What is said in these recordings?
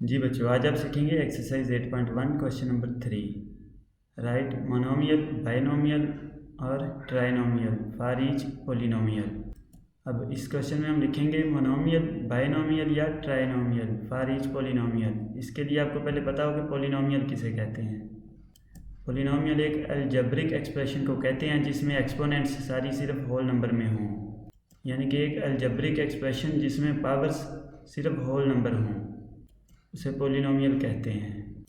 जी बच्चों, आज आप सीखेंगे exercise 8.1 question number 3। Right monomial, binomial और ट्राइनोमियल फॉर ईच पोलिनोमियल। अब इस क्वेश्चन में हम लिखेंगे मोनोमियल, बाइनोमियल या ट्राइनोमियल फॉर ईच पोलिनोमियल। इसके लिए आपको पहले पता होगा पोलिनोमियल किसे कहते हैं। पोलिनोमियल एक अलजेब्रिक एक्सप्रेशन को कहते हैं जिसमें एक्सपोनेंट्स सारी सिर्फ होल नंबर में हों, यानी कि एक अलजेब्रिक एक्सप्रेशन जिसमें पावर्स सिर्फ होल नंबर हों उसे पोलिनोमियल कहते हैं।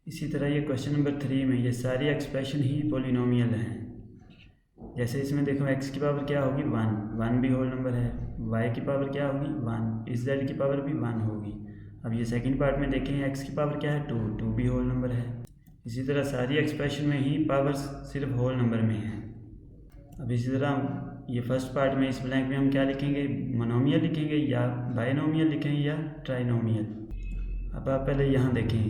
इसी तरह ये क्वेश्चन नंबर 3 में ये सारी एक्सप्रेशन ही पोलिनोमियल हैं। जैसे इसमें देखो x की पावर क्या होगी 1 भी होल नंबर है, y की पावर क्या होगी 1, इस z की पावर भी 1 होगी। अब ये सेकंड पार्ट में देखें x की पावर क्या है 2 भी होल नंबर है। इसी तरह सारी एक्सप्रेशन में ही पावर्स सिर्फ होल नंबर में हैं। अब इसी तरह ये फर्स्ट पार्ट में इस ब्लैंक में हम क्या लिखेंगे, मोनोमियल लिखेंगे या बाइनोमियल लिखेंगे या ट्राइनोमियल। अब आप पहले यहाँ देखें,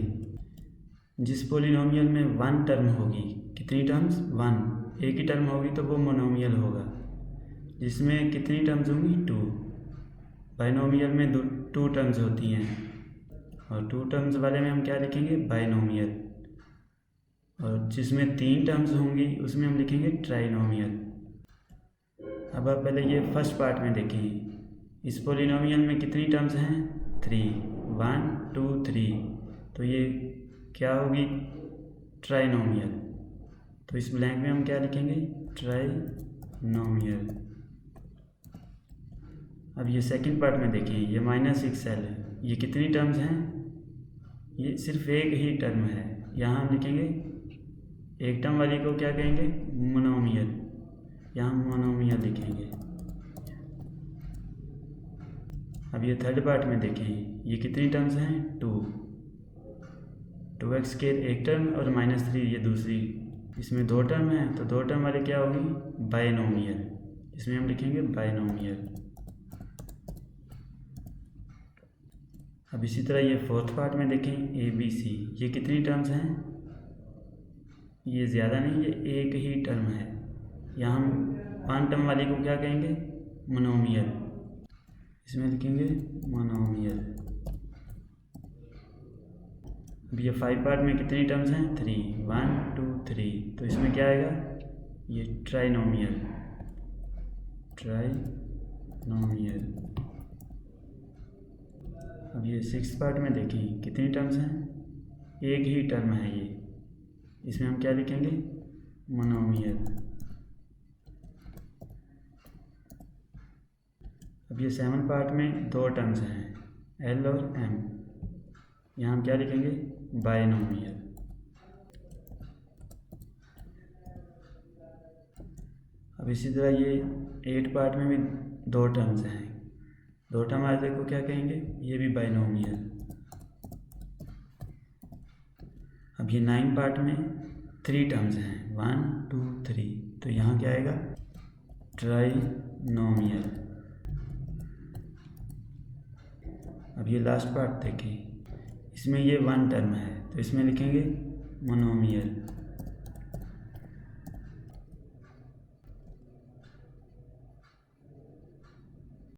जिस पोलिनोमियल में 1 टर्म होगी, कितनी टर्म्स 1, एक ही टर्म होगी तो वो मोनोमियल होगा। जिसमें कितनी टर्म्स होंगी 2, बाइनोमियल में 2 टर्म्स होती हैं और 2 टर्म्स वाले में हम क्या लिखेंगे बाइनोमियल। और जिसमें 3 टर्म्स होंगी उसमें हम लिखेंगे ट्राइनोमियल। अब आप पहले ये फर्स्ट पार्ट में देखें, इस पोलिनोमियल में कितनी टर्म्स हैं 3, 1 2 3, तो ये क्या होगी ट्राइनोमियल। तो इस ब्लैंक में हम क्या लिखेंगे ट्राइनोमियल। अब ये सेकंड पार्ट में देखें, ये -6l है, ये कितनी टर्म्स हैं, ये सिर्फ एक ही टर्म है, यहाँ हम लिखेंगे एक टर्म वाली को क्या कहेंगे मोनोमियल, यहाँ मोनोमियल लिखेंगे। अब ये थर्ड पार्ट में देखें, ये कितनी टर्म्स हैं 2x के एक टर्म और -3 ये दूसरी, इसमें 2 टर्म हैं तो 2 टर्म वाले क्या होगी बाइनोमियल, इसमें हम लिखेंगे बाइनोमियल। अब इसी तरह ये फोर्थ पार्ट में देखें ABC, ये कितनी टर्म्स हैं, ये ज़्यादा नहीं, ये एक ही टर्म है, यहाँ हम 5 टर्म वाली को क्या कहेंगे मोनोमियल, इसमें लिखेंगे मोनोमियल। अब ये 5 पार्ट में कितनी टर्म्स हैं 3, 1 2 3, तो इसमें क्या आएगा ये ट्राइनोमियल। अब ये 6 पार्ट में देखिए कितनी टर्म्स हैं, एक ही टर्म है ये, इसमें हम क्या लिखेंगे मोनोमियल। अब ये 7 पार्ट में 2 टर्म्स हैं L और M, यहाँ हम क्या लिखेंगे बाइनोमियल। अब इसी तरह ये 8 पार्ट में भी 2 टर्म्स हैं, 2 टर्म वाले को क्या कहेंगे, ये भी बाइनोमियल। अब ये 9 पार्ट में 3 टर्म्स हैं 1 2 3, तो यहाँ क्या आएगा ट्राइनोमियल। अब ये लास्ट पार्ट देखिए, इसमें ये 1 टर्म है तो इसमें लिखेंगे मोनोमियल।